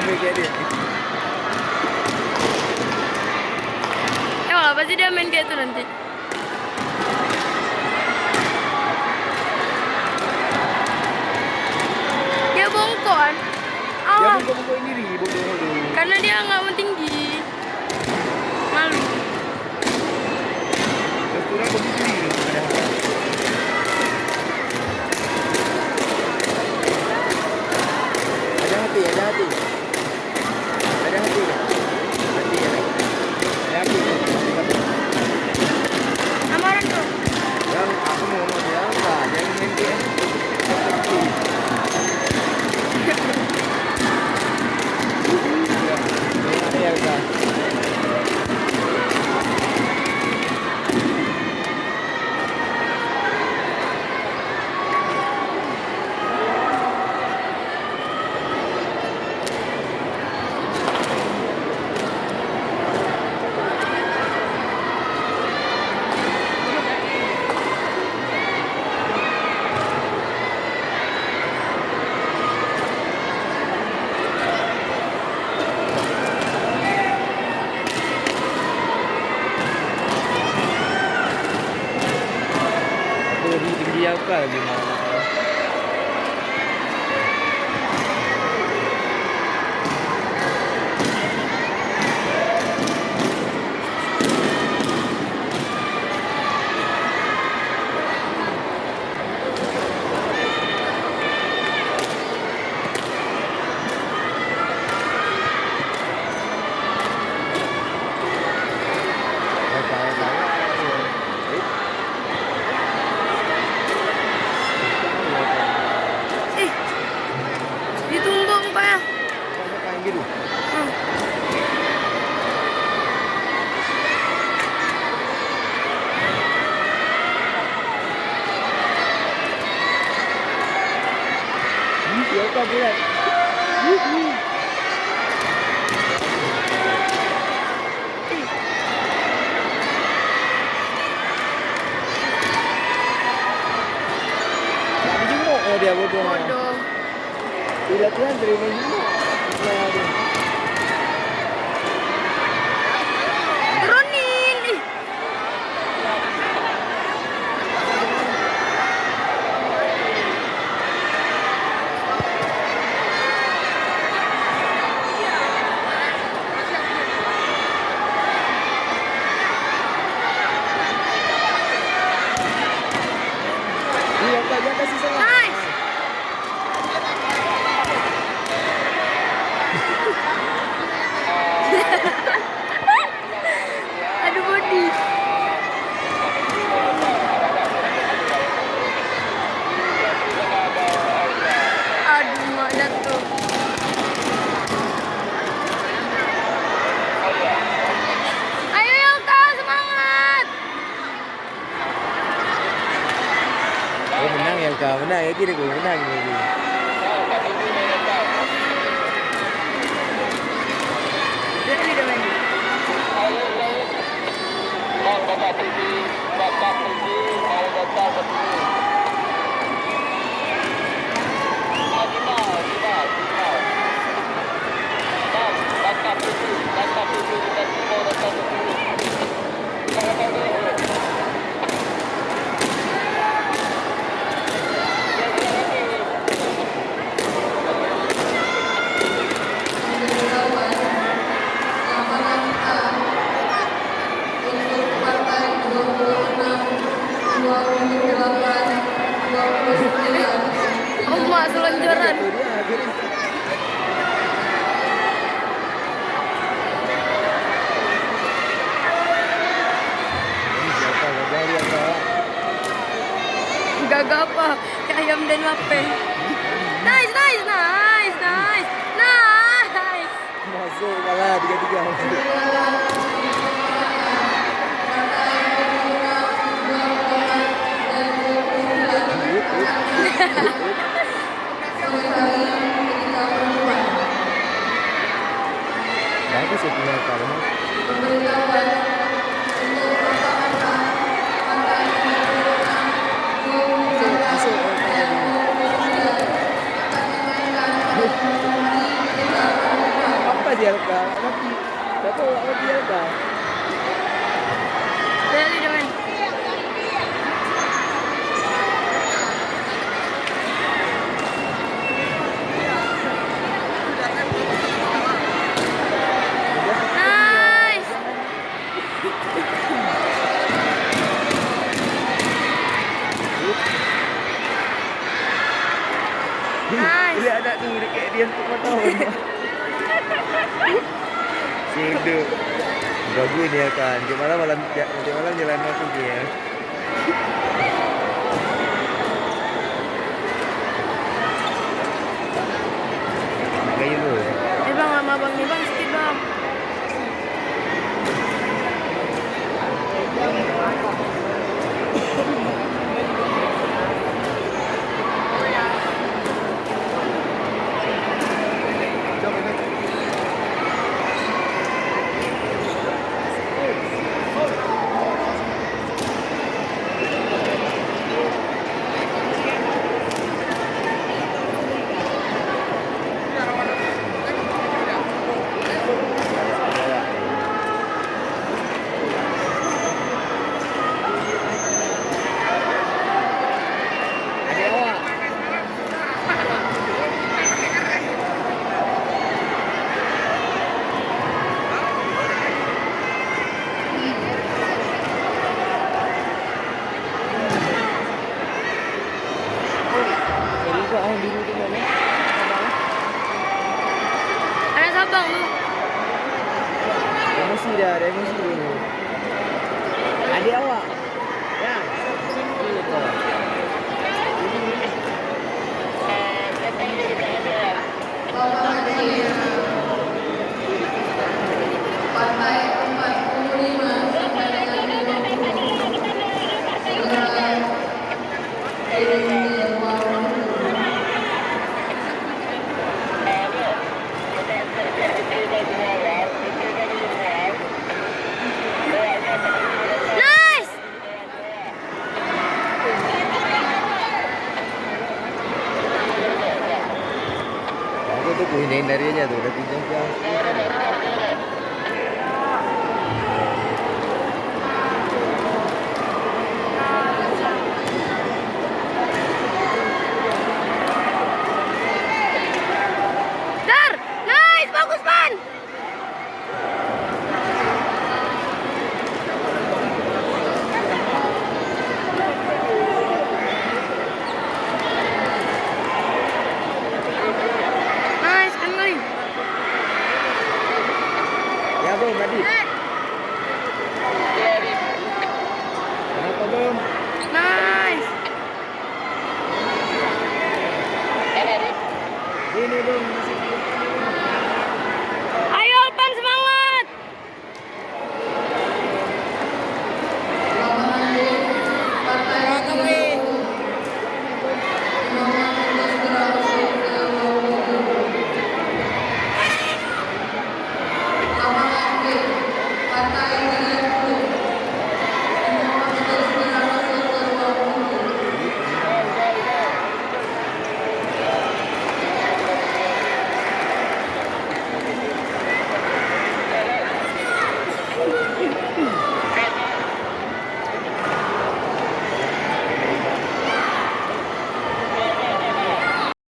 ambil kayak dia. Emang apa sih dia main kayak itu nanti? Dia bongkon. Dia Awas. bongkok-bongkok sendiri, bodoh. Karena dia nggak mau tinggi. Malu. Terus turun kok sendiri. Ada hati. Ada hati. Ada hati. Hati ya. Ada hati. Amaran tuh. Yang aku mau ngomong dia apa? Jangan main game. Ya udah. Aku lebih tinggi apa gimana? Ih, ditumbuk mukanya. Kayak gitu. Siapa buat? Jenguk dia bodoh. Bodoh. Tidak tuan terima jenguk. Turunin. Ih. Iya, Kak, jangan kasih salah. Nice. Aduh body. Aduh mak jatuh. Ayo Yelka, semangat. Oh, menang ya, Kak. Menang ya, kira gue menang lagi. Dia tadi udah main. Oh mak selonjoran. Itu dia akhirnya. Siapa gagal ya, Kak? Gagak apa? Kayak ayam dan lape. Nice, nice, nice, nice, nice. Masuk kalah 3-3. Bagus ya punya karma. Dah mati. Dah tahu awak mati dah. Dari dengan. Nice. Nice. Lihat anak tu dekat dia 4 tahun. Sudah. Bagus ni kan. Dia malam jalan masuk dia. Kayu tu. Bang, lama bang nih bang, sedikit bang. Adik awak. Jadi kau orang biru tu mana? Ada sabang tu. Emosi dah, ada emosi dulu. Adik awak. Ya. Ini tu. Nice. Aku tu pun hindari aja tu, dah pinjam jam. Dar, nice, bagus pan. Nice, kan kali. Ya belum tadi. Kenapa belum? Nice. Ini belum masih